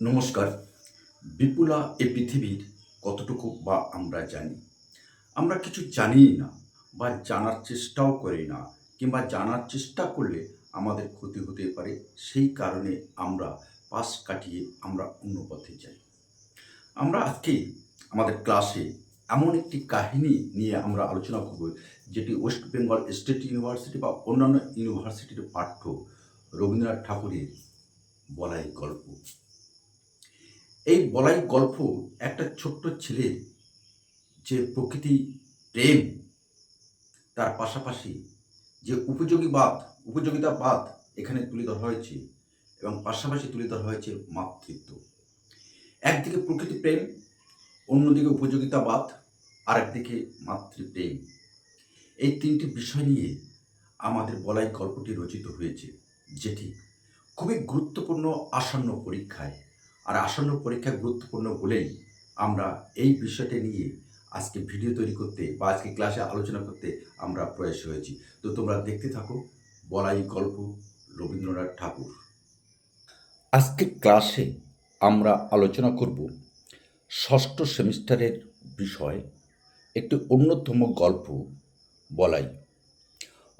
নমস্কার। বিপুলা এ পৃথিবীর কতটুকু বা আমরা জানি? আমরা কিছু জানিই না বা জানার চেষ্টাও করি না, কিংবা জানার চেষ্টা করলে আমাদের ক্ষতি হতে পারে। সেই কারণে আমরা পাশ কাটিয়ে আমরা অন্য পথে যাই। আমরা আজকে আমাদের ক্লাসে এমন একটি কাহিনী নিয়ে আমরা আলোচনা করব, যেটি ওয়েস্ট বেঙ্গল স্টেট ইউনিভার্সিটি বা অন্যান্য ইউনিভার্সিটির পাঠ্য রবীন্দ্রনাথ ঠাকুরের বলাই গল্প। এই বলাই গল্প একটা ছোট্ট ছেলের যে প্রকৃতি প্রেম, তার পাশাপাশি যে উপযোগিতাবাদ এখানে তুলে ধরা হয়েছে, এবং পাশাপাশি তুলে ধরা হয়েছে মাতৃত্ব। একদিকে প্রকৃতি প্রেম, অন্যদিকে উপযোগিতাবাদ, আর একদিকে মাতৃপ্রেম। এই তিনটি বিষয় নিয়ে আমাদের বলাই গল্পটি রচিত হয়েছে, যেটি খুবই গুরুত্বপূর্ণ আসন্ন পরীক্ষায়। আর আসন্ন পরীক্ষায় গুরুত্বপূর্ণ বলেই আমরা এই বিষয়টি নিয়ে আজকে ভিডিও তৈরি করতে বা আজকে ক্লাসে আলোচনা করতে আমরা প্রয়াস হয়েছি। তো তোমরা দেখতে থাকো বলাই গল্প রবীন্দ্রনাথ ঠাকুর। আজকে ক্লাসে আমরা আলোচনা করব ষষ্ঠ সেমিস্টারের বিষয়, একটি অন্যতম গল্প বলাই।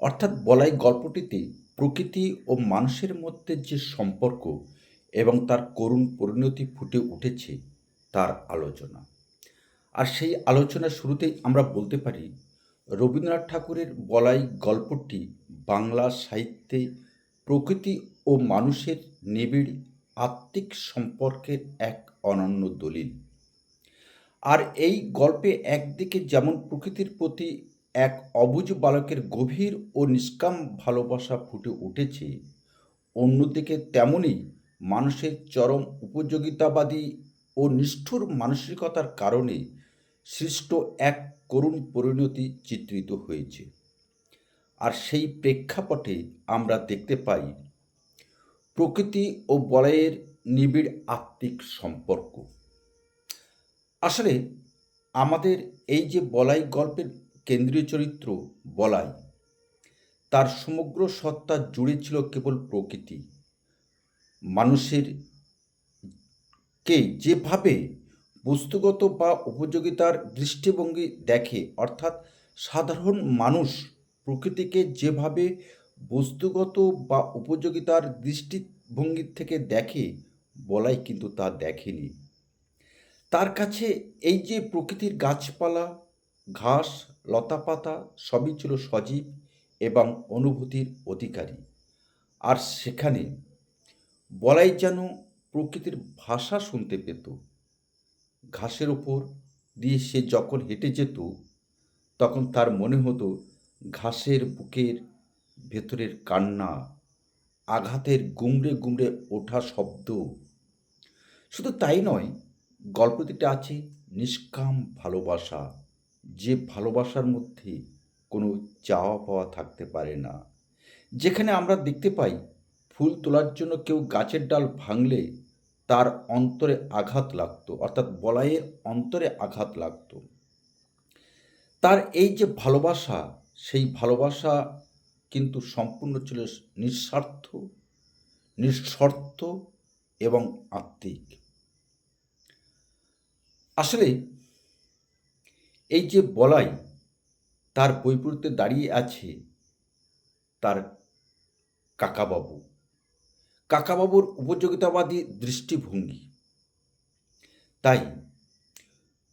অর্থাৎ বলাই গল্পটিতে প্রকৃতি ও মানুষের মধ্যে যে সম্পর্ক এবং তার করুণ পরিণতি ফুটে উঠেছে তার আলোচনা। আর সেই আলোচনার শুরুতেই আমরা বলতে পারি, রবীন্দ্রনাথ ঠাকুরের বলাই গল্পটি বাংলা সাহিত্যে প্রকৃতি ও মানুষের নিবিড় আত্মিক সম্পর্কের এক অনন্য দলিল। আর এই গল্পে একদিকে যেমন প্রকৃতির প্রতি এক অবুঝ বালকের গভীর ও নিষ্কাম ভালোবাসা ফুটে উঠেছে, অন্যদিকে তেমনি মানুষের চরম উপযোগিতাবাদী ও নিষ্ঠুর মানসিকতার কারণে সৃষ্ট এক করুণ পরিণতি চিত্রিত হয়েছে। আর সেই প্রেক্ষাপটে আমরা দেখতে পাই প্রকৃতি ও বলয়ের নিবিড় আত্মিক সম্পর্ক। আসলে আমাদের এই যে বলাই গল্পের কেন্দ্রীয় চরিত্র বলাই, তার সমগ্র সত্তা জুড়ে ছিল কেবল প্রকৃতি। মানুষের কে যেভাবে বস্তুগত বা উপযোগিতার দৃষ্টিভঙ্গি দেখে, অর্থাৎ সাধারণ মানুষ প্রকৃতিকে যেভাবে বস্তুগত বা উপযোগিতার দৃষ্টিভঙ্গি থেকে দেখে, বলাই কিন্তু তা দেখেনি। তার কাছে এই যে প্রকৃতির গাছপালা, ঘাস, লতাপাতা সবই ছিল সজীব এবং অনুভূতির অধিকারী। আর সেখানে বলাই যেন প্রকৃতির ভাষা শুনতে পেত। ঘাসের ওপর দিয়ে সে যখন হেঁটে যেত, তখন তার মনে হতো ঘাসের বুকের ভেতরের কান্না, আঘাতের গুমড়ে গুমড়ে ওঠা শব্দ। শুধু তাই নয়, গল্পটিতে আছে নিষ্কাম ভালোবাসা, যে ভালোবাসার মধ্যে কোনো চাওয়া পাওয়া থাকতে পারে না। যেখানে আমরা দেখতে পাই ফুল তোলার জন্য কেউ গাছের ডাল ভাঙলে তার অন্তরে আঘাত লাগতো, অর্থাৎ বলাইয়ের অন্তরে আঘাত লাগতো। তার এই যে ভালোবাসা, সেই ভালোবাসা কিন্তু সম্পূর্ণ ছিল নিঃস্বার্থ, নিঃশর্ত এবং আত্মিক। আসলে এই যে বলাই, তার বৈপরীত্যে দাঁড়িয়ে আছে তার কাকাবাবু। কাকাবাবুর উপযোগিতাবাদী দৃষ্টিভঙ্গি। তাই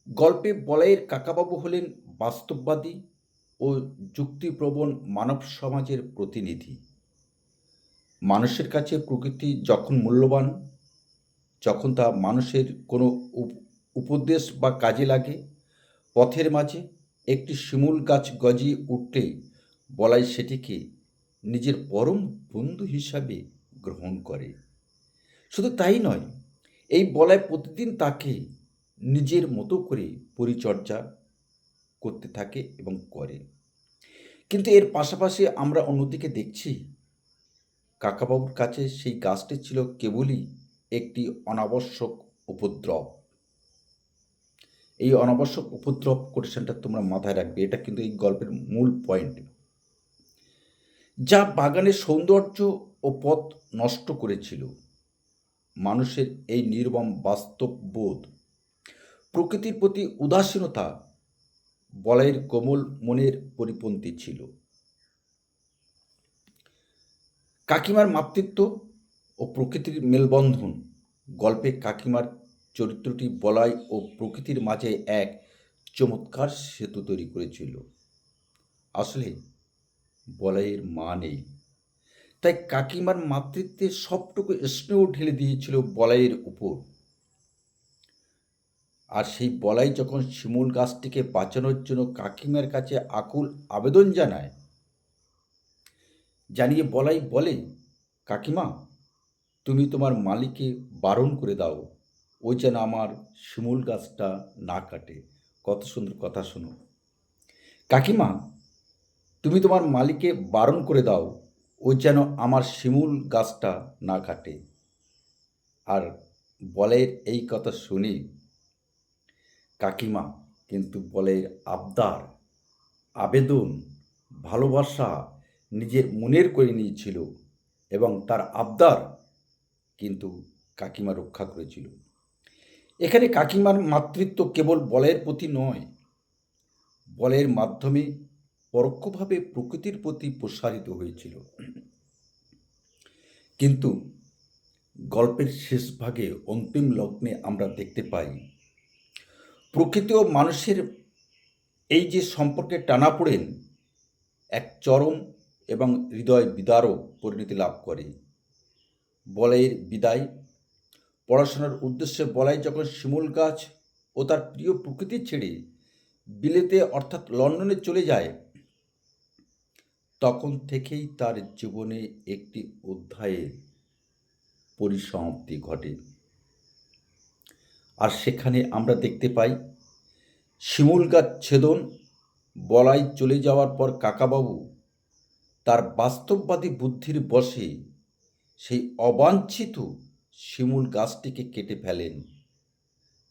গল্পে বলাইয়ের কাকাবাবু হলেন বাস্তববাদী ও যুক্তিপ্রবণ মানব সমাজের প্রতিনিধি। মানুষের কাছে প্রকৃতি যখন মূল্যবান, যখন তা মানুষের কোনো উপদেশ বা কাজে লাগে, পথের মাঝে একটি শিমুল গাছ গজিয়ে উঠলেই বলাই সেটিকে নিজের পরম বন্ধু হিসাবে গ্রহণ করে। শুধু তাই নয়, এই বলাই প্রতিদিন তাকে নিজের মতো করে পরিচর্যা করতে থাকে এবং করে। কিন্তু এর পাশাপাশি আমরা অন্যদিকে দেখছি, কাকাবাবুর কাছে সেই গাছটি ছিল কেবলই একটি অনাবশ্যক উপদ্রব। এই অনাবশ্যক উপদ্রব কোটেশনটা তোমরা মাথায় রাখবে, এটা কিন্তু এই গল্পের মূল পয়েন্ট। যা বাগানের সৌন্দর্য ও পথ নষ্ট করেছিল। মানুষের এই নির্মম বাস্তববোধ, প্রকৃতির প্রতি উদাসীনতা বলাইয়ের কোমল মনের পরিপন্থী ছিল। কাকিমার মাতৃত্ব ও প্রকৃতির মেলবন্ধন গল্পে কাকিমার চরিত্রটি বলাই ও প্রকৃতির মাঝে এক চমৎকার সেতু তৈরি করেছিল। আসলে বলাইয়ের মা নেই, তাই কাকিমার মাতৃত্বে সবটুকু স্নেহ ঢেলে দিয়েছিল বলাইয়ের উপর। আর সেই বলাই যখন শিমুল গাছটিকে বাঁচানোর জন্য কাকিমার কাছে আকুল আবেদন জানিয়ে বলাই বলে, কাকিমা, তুমি তোমার মালিককে বারণ করে দাও, ও যেন আমার শিমুল গাছটা না কাটে। কত সুন্দর কথা শোনো। কাকিমা, তুমি তোমার মালিককে বারণ করে দাও, ও যেন আমার শিমুল গাছটা না কাটে। আর বলাইয়ের এই কথা শুনে কাকিমা কিন্তু বলাইয়ের আবদার, আবেদন, ভালোবাসা নিজের মনের করে নিয়েছিল এবং তার আবদার কিন্তু কাকিমা রক্ষা করেছিল। এখানে কাকিমার মাতৃত্ব কেবল বলাইয়ের প্রতি নয়, বলাইয়ের মাধ্যমে পরোক্ষভাবে প্রকৃতির প্রতি প্রসারিত হয়েছিল। কিন্তু গল্পের শেষ ভাগে অন্তিম লগ্নে আমরা দেখতে পাই প্রকৃতি ও মানুষের এই যে সম্পর্কে টানাপোড়েন এক চরম এবং হৃদয় বিদারক পরিণতি লাভ করে। বলাইয়ের বিদায়, পড়াশোনার উদ্দেশ্যে বলাই যখন শিমুল গাছ ও তার প্রিয় প্রকৃতি ছেড়ে বিলেতে অর্থাৎ লন্ডনে চলে যায়, তখন থেকেই তার জীবনে একটি অধ্যায়ের পরিসমাপ্তি ঘটে। আর সেখানে আমরা দেখতে পাই শিমুল গাছ ছেদন, বলাই চলে যাওয়ার পর কাকাবাবু তার বাস্তববাদী বুদ্ধির বশে সেই অবাঞ্ছিত শিমুল গাছটিকে কেটে ফেলেন।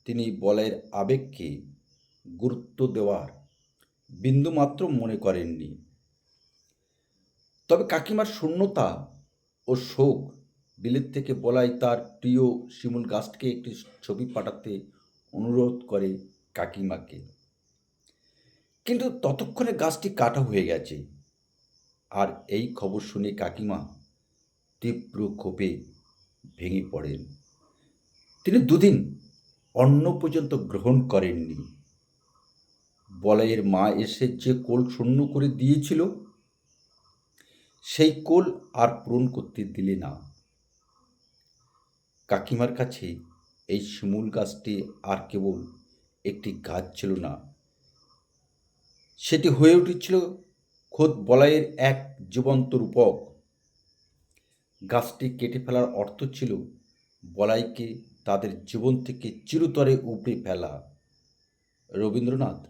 তিনি বলাইয়ের আবেগকে গুরুত্ব দেওয়ার বিন্দুমাত্র মনে করেননি। তবে কাকিমার শূন্যতা ও শোক বিলেত থেকে বলাই তার প্রিয় শিমুল গাছকে একটি ছবি পাঠাতে অনুরোধ করে কাকিমাকে। কিন্তু ততক্ষণে গাছটি কাটা হয়ে গেছে। আর এই খবর শুনে কাকিমা তীব্র ক্ষোভে ভেঙে পড়েন। তিনি দুদিন অন্ন পর্যন্ত গ্রহণ করেননি। বলাইয়ের মা এসে যে কোল শূন্য করে দিয়েছিল, সেই কোল আর পূরণ করতে দিলে না। কাকিমার কাছে এই শিমুল গাছটি আর কেবল একটি গাছ ছিল না, সেটি হয়ে উঠেছিল খোদ বলাইয়ের এক জীবন্ত রূপক। গাছটি কেটে ফেলার অর্থ ছিল বলাইকে তাদের জীবন থেকে চিরতরে উপড়ে ফেলা। রবীন্দ্রনাথ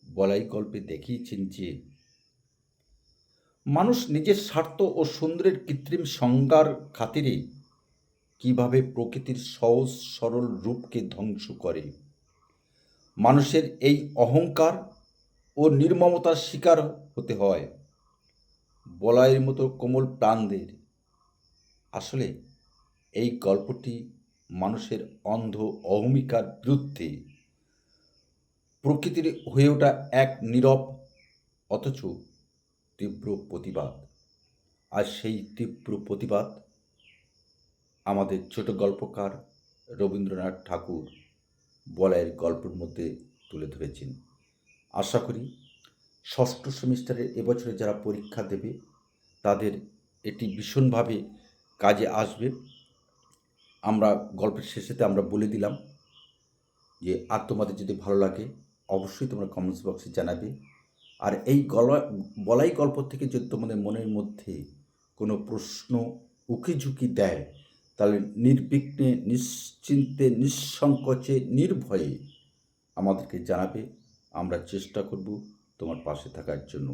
বলাই গল্পে দেখিয়েছেন যে মানুষ নিজের স্বার্থ ও সুন্দরের কৃত্রিম সংজ্ঞার খাতিরে কিভাবে প্রকৃতির সহজ সরল রূপকে ধ্বংস করে। মানুষের এই অহংকার ও নির্মমতার শিকার হতে হয় বলাইয়ের মতো কোমল প্রাণদের। আসলে এই গল্পটি মানুষের অন্ধ অহমিকার বিরুদ্ধে প্রকৃতির হয়ে ওঠা এক নীরব অথচ তীব্র প্রতিবাদ। আর সেই তীব্র প্রতিবাদ আমাদের ছোট গল্পকার রবীন্দ্রনাথ ঠাকুর বলাইয়ের গল্পের মধ্যে তুলে ধরেছেন। আশা করি ষষ্ঠ সেমিস্টারের এবছরে যারা পরীক্ষা দেবে তাদের এটি ভীষণভাবে কাজে আসবে। আমরা গল্পের শেষেতে আমরা বলে দিলাম যে আর তোমাদের যদি ভালো লাগে অবশ্যই তোমরা কমেন্টস বক্সে জানাবে। আর এই বলাই গল্প থেকে যদি তোমাদের মনের মধ্যে কোনো প্রশ্ন উকিঝুঁকি দেয়, তাহলে নির্বিঘ্নে, নিশ্চিন্তে, নিঃসংকোচে, নির্ভয়ে আমাদেরকে জানাবে। আমরা চেষ্টা করব তোমার পাশে থাকার জন্য।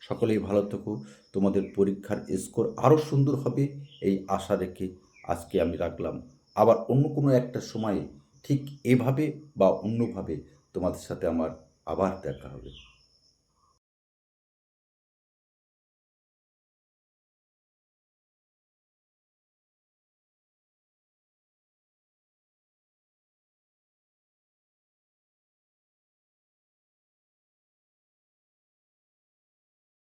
সকলেই ভালো থেকো। তোমাদের পরীক্ষার স্কোর আরও সুন্দর হবে এই আশা রেখে আজকে আমি রাখলাম। আবার অন্য কোনো একটা সময়ে ঠিক এভাবে বা অন্যভাবে তোমাদের সাথে আমার আবার দেখা হবে।